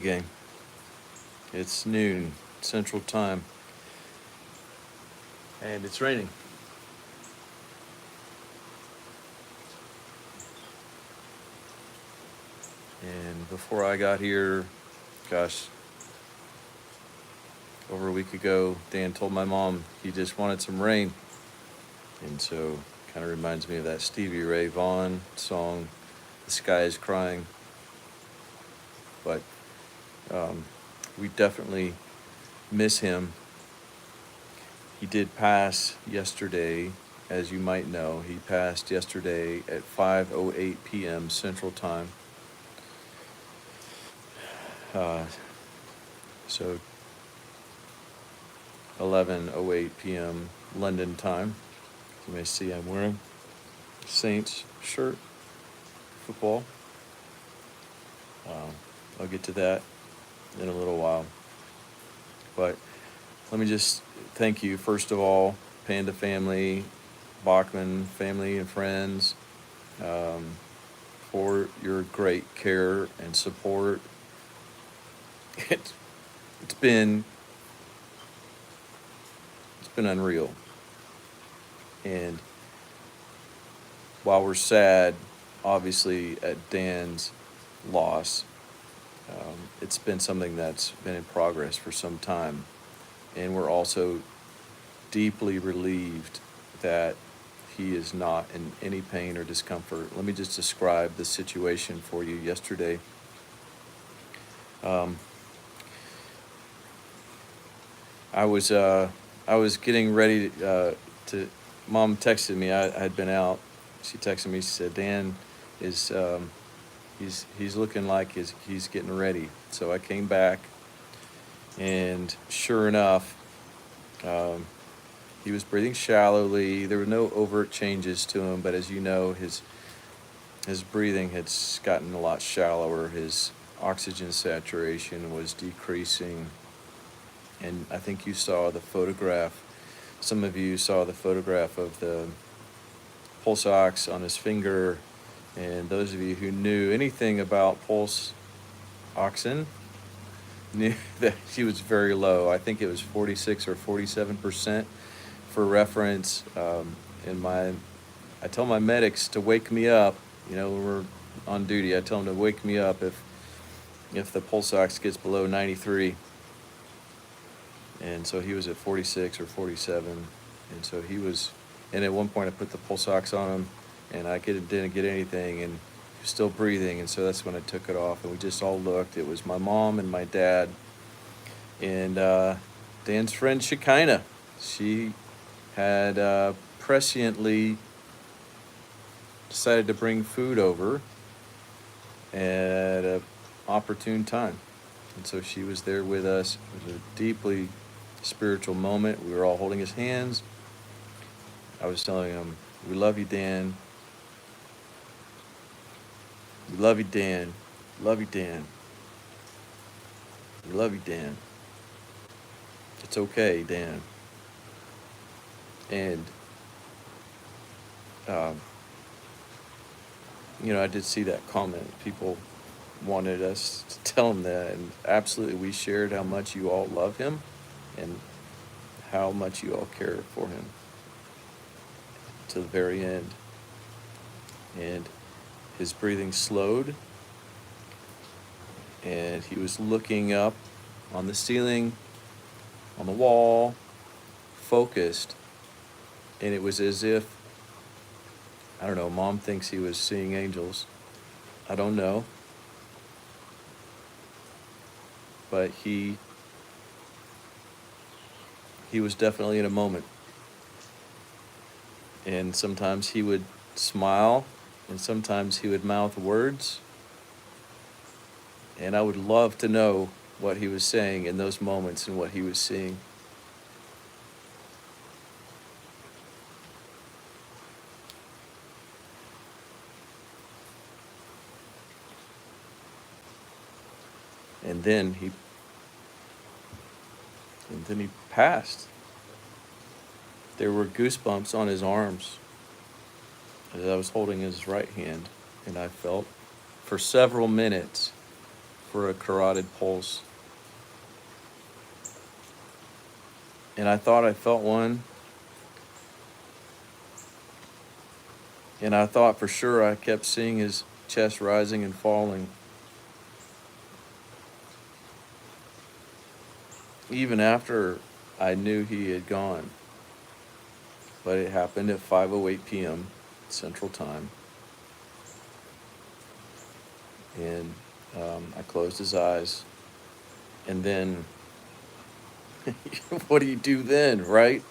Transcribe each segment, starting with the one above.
Game. It's noon Central Time, and it's raining. And before I got here, gosh, over a week ago, Dan told my mom he just wanted some rain. And so kind of reminds me of that Stevie Ray Vaughan song, The Sky is Crying. But we definitely miss him. He did pass yesterday, as you might know. He passed yesterday at 5:08 p.m. Central Time. Uh, so 11:08 p.m. London time. You may see I'm wearing a Saints shirt, football. Um, I'll get to that in a little while. But let me just thank you, first of all, Panda family, Bachman family and friends, um, for your great care and support. It's, it's been it's been unreal. And while we're sad, obviously, at Dan's loss, it's been something that's been in progress for some time. And we're also deeply relieved that he is not in any pain or discomfort. Let me just describe the situation for you yesterday. Um, I was getting ready to. Mom texted me. I had been out. She texted me. She said, "Dan is he's looking like he's getting ready." So I came back, and sure enough, um, he was breathing shallowly. There were no overt changes to him, but as you know, his breathing had gotten a lot shallower. His oxygen saturation was decreasing, and I think you saw the photograph. Some of you saw the photograph of the pulse ox on his finger, and those of you who knew anything about pulse oxen knew that he was very low. I think it was 46 or 47%. For reference, I tell my medics to wake me up. When we're on duty, I tell them to wake me up if the pulse ox gets below 93. And so he was at 46 or 47, and so he was. And at one point, I put the pulse ox on him, and didn't get anything, and he was still breathing. And so that's when I took it off, and we just all looked. It was my mom and my dad, and Dan's friend Shekinah. She had presciently decided to bring food over at an opportune time. And so she was there with us. It was a deeply spiritual moment. We were all holding his hands. I was telling him, "We love you, Dan. We love you, Dan. Love you, Dan. We love you, Dan. It's okay, Dan." And, um, I did see that comment. People wanted us to tell him that. And absolutely, we shared how much you all love him and how much you all care for him to the very end. And his breathing slowed, and he was looking up on the ceiling, on the wall, focused, and it was as if, I don't know, Mom thinks he was seeing angels. I don't know. But he was definitely in a moment. And sometimes he would smile, and sometimes he would mouth words. And I would love to know what he was saying in those moments and what he was seeing. And then he passed. There were goosebumps on his arms as I was holding his right hand, and I felt for several minutes for a carotid pulse. And I thought I felt one. And I thought for sure I kept seeing his chest rising and falling. Even after I knew he had gone. But it happened at 5:08 p.m. Central Time. And I closed his eyes. And then, what do you do then, right?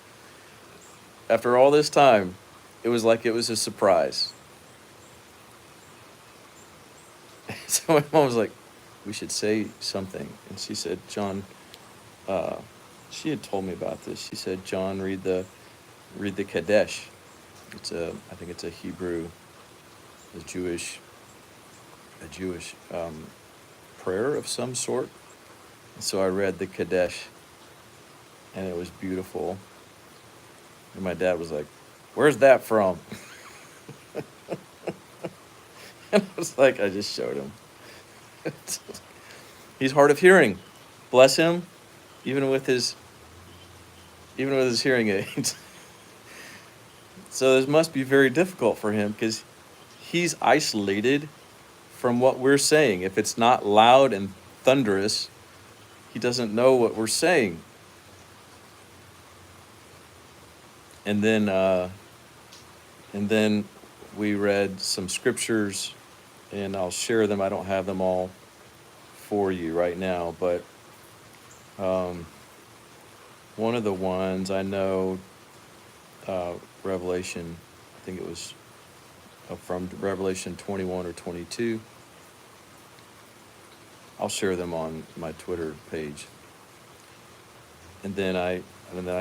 After all this time, it was like it was a surprise. So my mom was like, we should say something. And she said, John, she had told me about this. She said, John, read the Kadesh. I think it's a Hebrew, a Jewish prayer of some sort. And so I read the Kadesh, and it was beautiful. And my dad was like, where's that from? And I was like, I just showed him. He's hard of hearing. Bless him, even with his hearing aids. So this must be very difficult for him because he's isolated from what we're saying. If it's not loud and thunderous, he doesn't know what we're saying. And then we read some scriptures, and I'll share them. I don't have them all for you right now, but one of the ones I know, Revelation, I think it was from Revelation 21 or 22. I'll share them on my Twitter page. And then I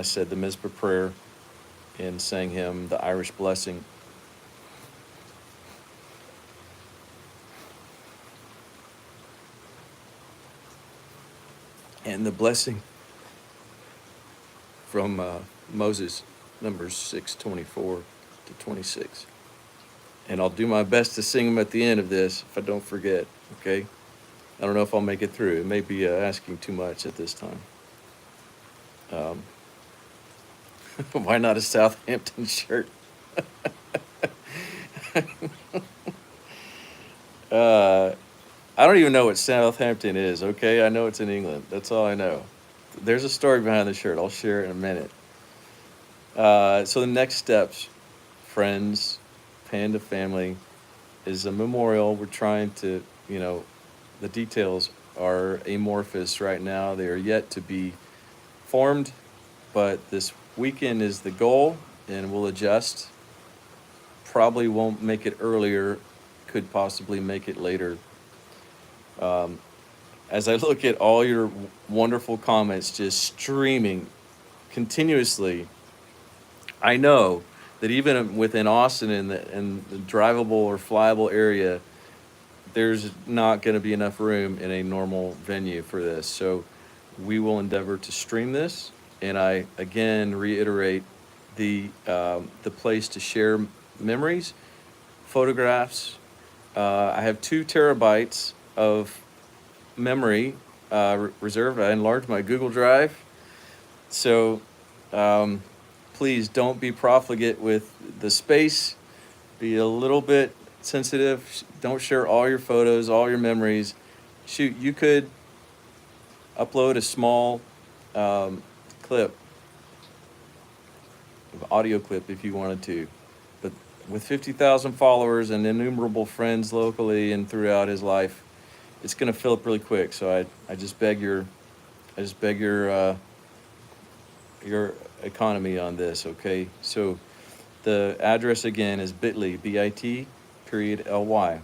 said the Mizpah prayer and sang him the Irish blessing. And the blessing from Moses, Numbers 6:24 to 26. And I'll do my best to sing them at the end of this if I don't forget, okay? I don't know if I'll make it through. It may be asking too much at this time. Why not a Southampton shirt? I don't even know what Southampton is, okay? I know it's in England. That's all I know. There's a story behind the shirt. I'll share it in a minute. So the next steps, friends, Panda family, is a memorial. We're trying to, the details are amorphous right now. They are yet to be formed, but this weekend is the goal, and we'll adjust. Probably won't make it earlier, could possibly make it later. As I look at all your wonderful comments just streaming continuously, I know that even within Austin in the drivable or flyable area, there's not going to be enough room in a normal venue for this. So we will endeavor to stream this. And I again reiterate the place to share memories, photographs. I have 2 terabytes of memory reserved. I enlarged my Google Drive. So please don't be profligate with the space. Be a little bit sensitive. Don't share all your photos, all your memories. Shoot, you could upload a small clip, audio clip if you wanted to. But with 50,000 followers and innumerable friends locally and throughout his life, it's going to fill up really quick. So I just beg your economy on this, okay? So the address again is bit.ly, bit.ly.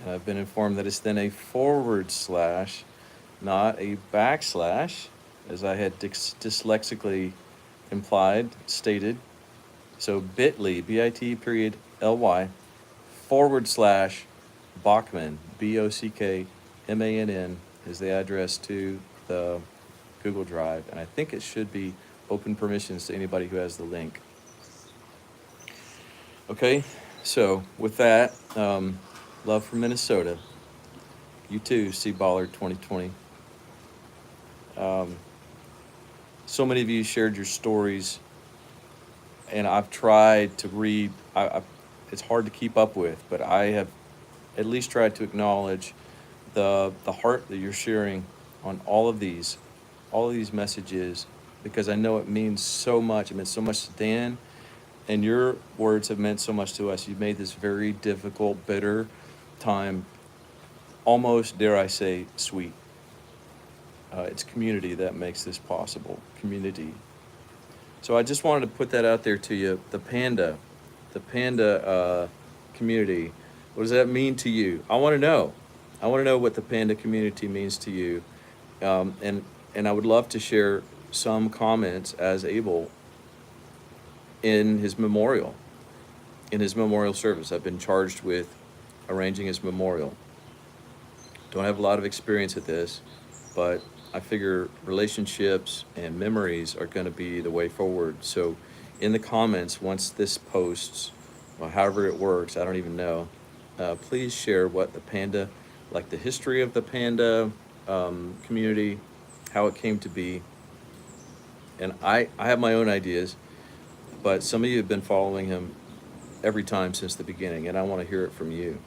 And I've been informed that it's then a /, not a /, as I had dyslexically stated. So bit.ly, bit.ly, / Bockmann, Bockmann, is the address to the Google Drive. And I think it should be open permissions to anybody who has the link. Okay, so with that, love from Minnesota. You too, Steve Ballard, 2020. So many of you shared your stories, and I've tried to read. It's hard to keep up with, but I have at least tried to acknowledge the heart that you're sharing on all of these messages, because I know it means so much. It meant so much to Dan, and your words have meant so much to us. You've made this very difficult, bitter time almost, dare I say, sweet. It's community that makes this possible. Community. So I just wanted to put that out there to you. The panda community. What does that mean to you? I want to know. I want to know what the panda community means to you, and I would love to share some comments as Abel in his memorial service. I've been charged with arranging his memorial. Don't have a lot of experience at this, but I figure relationships and memories are going to be the way forward. So in the comments, once this posts, or however it works, I don't even know, please share what the panda, like the history of the panda community, how it came to be. And I have my own ideas, but some of you have been following him every time since the beginning, and I want to hear it from you,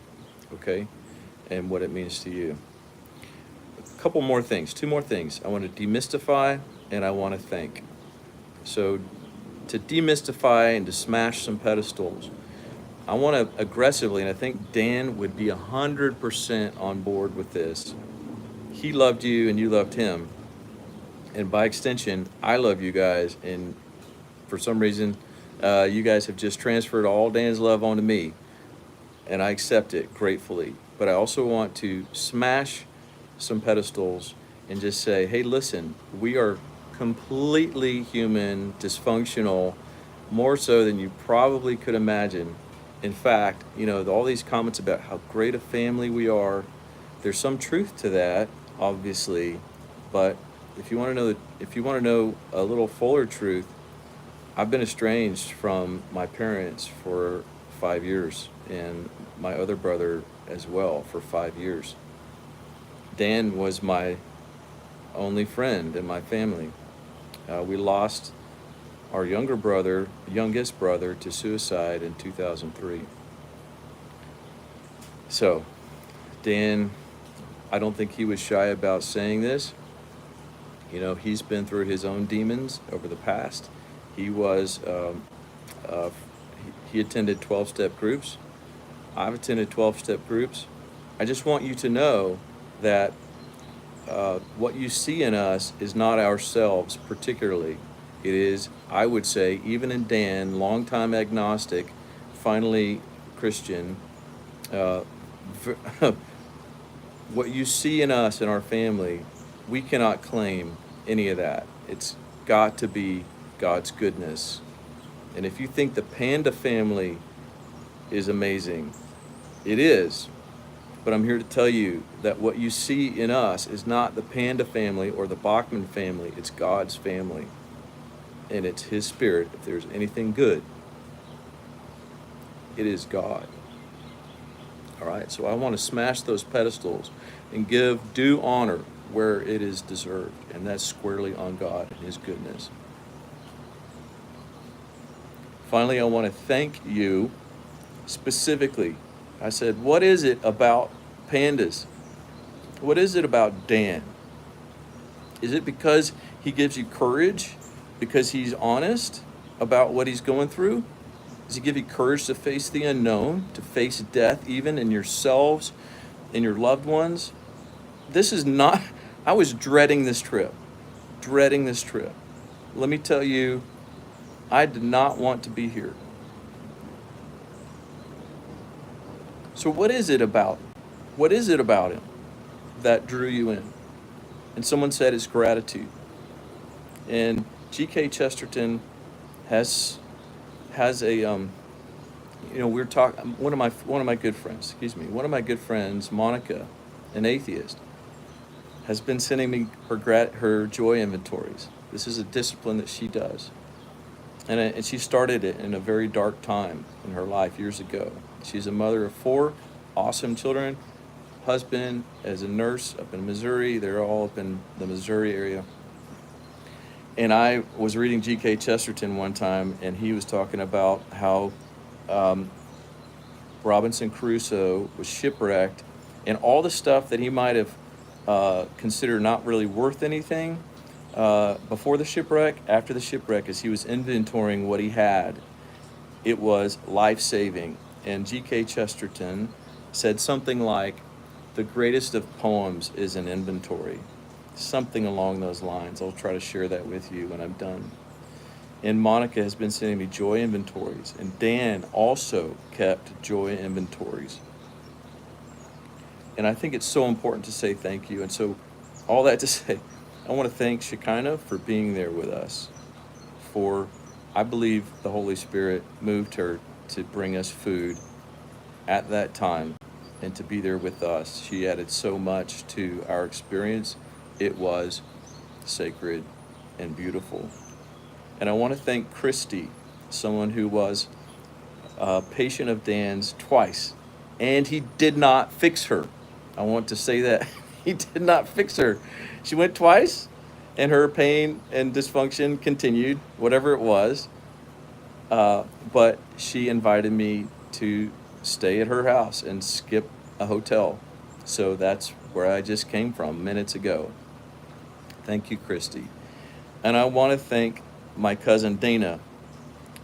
okay? And what it means to you. A couple more things, two more things. I want to demystify and I want to thank. So to demystify and to smash some pedestals, I want to aggressively, and I think Dan would be 100% on board with this. He loved you and you loved him. And by extension, I love you guys. And for some reason, you guys have just transferred all Dan's love onto me. And I accept it gratefully. But I also want to smash some pedestals and just say, hey, listen, we are completely human, dysfunctional, more so than you probably could imagine. In fact, all these comments about how great a family we are, there's some truth to that, obviously. But if you want to know a little fuller truth, I've been estranged from my parents for 5 years, and my other brother as well for 5 years. Dan was my only friend in my family. We lost our youngest brother, to suicide in 2003. So, Dan, I don't think he was shy about saying this. He's been through his own demons over the past. He attended 12-step groups. I've attended 12-step groups. I just want you to know that what you see in us is not ourselves particularly. It is, I would say, even in Dan, longtime agnostic, finally Christian, what you see in us and our family, we cannot claim any of that. It's got to be God's goodness. And if you think the panda family is amazing, it is. But I'm here to tell you that what you see in us is not the panda family or the Bachman family. It's God's family. And it's His Spirit. If there's anything good, it is God. All right, so I want to smash those pedestals and give due honor where it is deserved, and that's squarely on God and His goodness. Finally, I want to thank you specifically. I said, what is it about pandas? What is it about Dan? Is it because he gives you courage? Because he's honest about what he's going through? Does he give you courage to face the unknown, to face death even in yourselves, in your loved ones? This is not, I was dreading this trip. Let me tell you, I did not want to be here. So what is it about him that drew you in? And someone said it's gratitude. And G.K. Chesterton has a we're talking. One of my good friends, Monica, an atheist, has been sending me her joy inventories. This is a discipline that she does, and she started it in a very dark time in her life years ago. She's a mother of 4 awesome children, husband as a nurse up in Missouri. They're all up in the Missouri area. And I was reading G.K. Chesterton one time, and he was talking about how um, Robinson Crusoe was shipwrecked, and all the stuff that he might have considered not really worth anything before the shipwreck, after the shipwreck, as he was inventorying what he had, it was life-saving. And G.K. Chesterton said something like, the greatest of poems is an inventory. Something along those lines. I'll try to share that with you when I'm done. And Monica has been sending me joy inventories. And Dan also kept joy inventories. And I think it's so important to say thank you. And so, all that to say, I want to thank Shekinah for being there with us. For, I believe the Holy Spirit moved her to bring us food at that time and to be there with us. She added so much to our experience. It was sacred and beautiful. And I want to thank Christy, someone who was a patient of Dan's twice, and he did not fix her. I want to say that. He did not fix her. She went twice, and her pain and dysfunction continued, whatever it was. But she invited me to stay at her house and skip a hotel. So that's where I just came from minutes ago. Thank you, Christy. And I want to thank my cousin Dana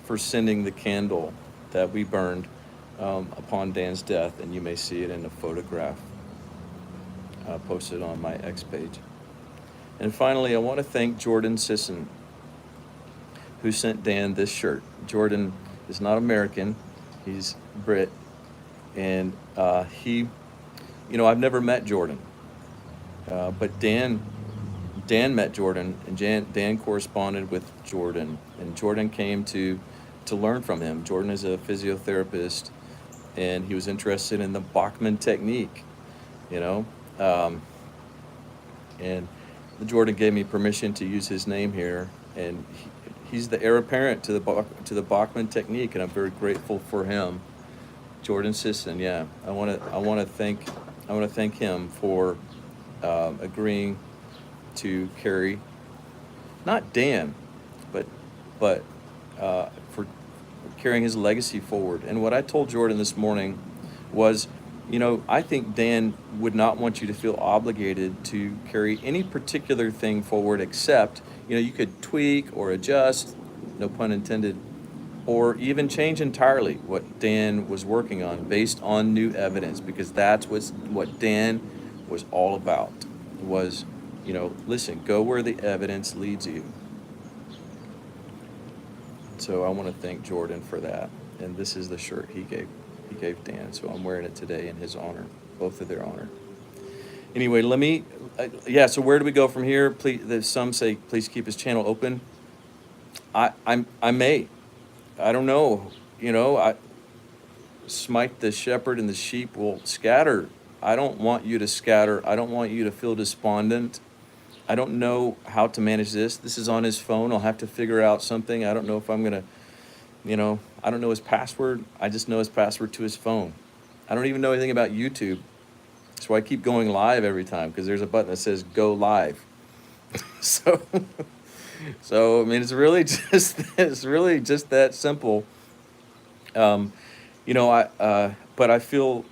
for sending the candle that we burned upon Dan's death, and you may see it in a photograph posted on my X page. And finally, I want to thank Jordan Sisson, who sent Dan this shirt. Jordan is not American, he's Brit, and I've never met Jordan, but Dan met Jordan, and Dan corresponded with Jordan, and Jordan came to learn from him. Jordan is a physiotherapist, and he was interested in the Bachman technique, and Jordan gave me permission to use his name here, and he's the heir apparent to the Bachman technique, and I'm very grateful for him. Jordan Sisson, yeah, I want to thank him for agreeing to carry, not Dan, but for carrying his legacy forward. And what I told Jordan this morning was, I think Dan would not want you to feel obligated to carry any particular thing forward, except, you could tweak or adjust, no pun intended, or even change entirely what Dan was working on based on new evidence, because that's what Dan was all about, was, listen, go where the evidence leads you. So I want to thank Jordan for that. And this is the shirt he gave Dan. So I'm wearing it today in his honor, both of their honor. Anyway, so where do we go from here? Please, some say, please keep his channel open. I may. I don't know. I smite the shepherd and the sheep will scatter. I don't want you to scatter. I don't want you to feel despondent. I don't know how to manage this. This is on his phone. I'll have to figure out something. I don't know if I'm going to, I don't know his password. I just know his password to his phone. I don't even know anything about YouTube. So I keep going live every time because there's a button that says go live. So I mean, it's really just that simple. But I feel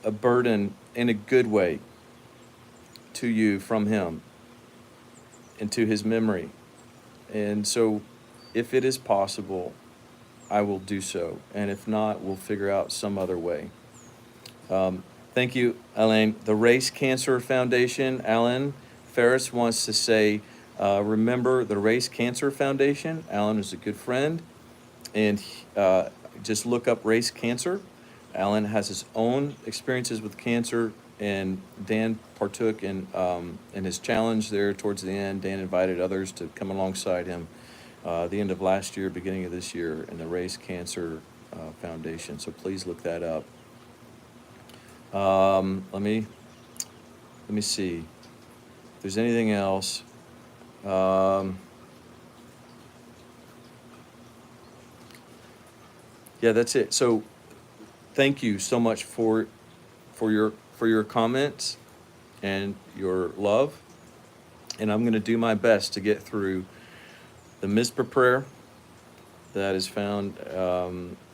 a burden in a good way to you from him and to his memory. And so if it is possible, I will do so. And if not, we'll figure out some other way. Thank you, Elaine. The Race Cancer Foundation, Alan Ferris wants to say, remember the Race Cancer Foundation. Alan is a good friend. And just look up Race Cancer. Alan has his own experiences with cancer, and Dan partook in his challenge there towards the end. Dan invited others to come alongside him the end of last year, beginning of this year, in the Race Cancer Foundation. So please look that up. Let me see if there's anything else. Yeah, that's it. So thank you so much for your for your comments and your love. And I'm going to do my best to get through the Mizpah prayer that is found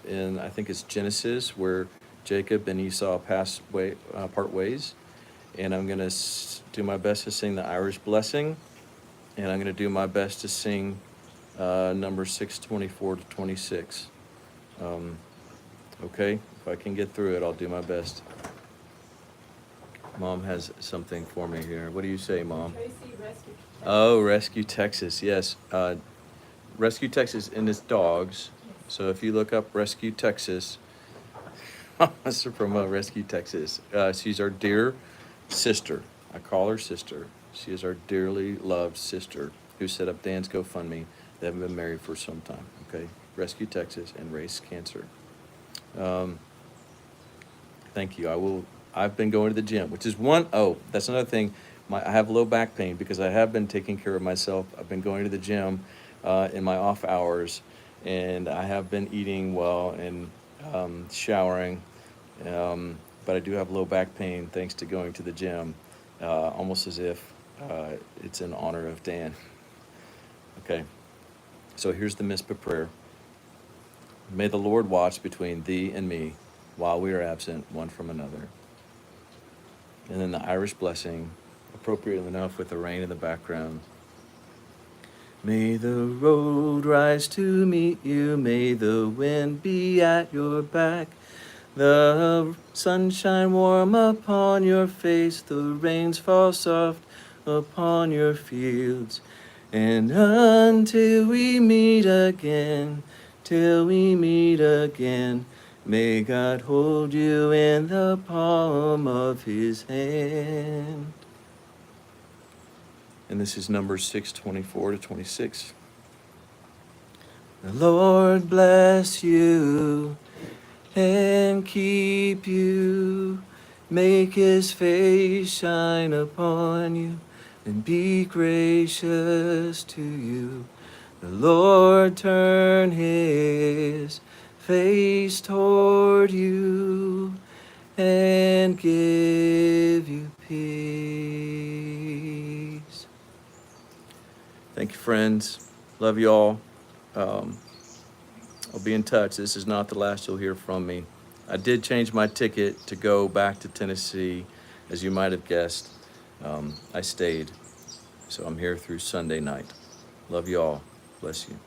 in, I think it's Genesis, where Jacob and Esau part ways. And I'm going to do my best to sing the Irish blessing. And I'm going to do my best to sing Numbers 6:24 to 26. Okay, if I can get through it, I'll do my best. Mom has something for me here. What do you say, Mom? Tracy, Rescue Texas. Oh, Rescue Texas, yes. Rescue Texas, and it's dogs. So if you look up Rescue Texas, let's promote Rescue Texas. She's our dear sister. I call her sister. She is our dearly loved sister who set up Dan's GoFundMe. They haven't been married for some time, okay? Rescue Texas and Race Cancer. Thank you. I've been going to the gym, which is that's another thing. I have low back pain because I have been taking care of myself. I've been going to the gym in my off hours, and I have been eating well and showering. But I do have low back pain thanks to going to the gym, almost as if it's in honor of Dan. Okay, so here's the Mizpah prayer. May the Lord watch between thee and me while we are absent one from another. And then the Irish blessing, appropriate enough with the rain in the background. May the road rise to meet you, may the wind be at your back, the sunshine warm upon your face, the rains fall soft upon your fields. And until we meet again, till we meet again, may God hold you in the palm of his hand. And this is Numbers 6:24 to 26. The Lord bless you and keep you, make his face shine upon you and be gracious to you. The Lord turn his face toward you and give you peace. Thank you, friends. Love you all. I'll be in touch. This is not the last you'll hear from me. I did change my ticket to go back to Tennessee, as you might have guessed. I stayed, so I'm here through Sunday night. Love you all. Bless you.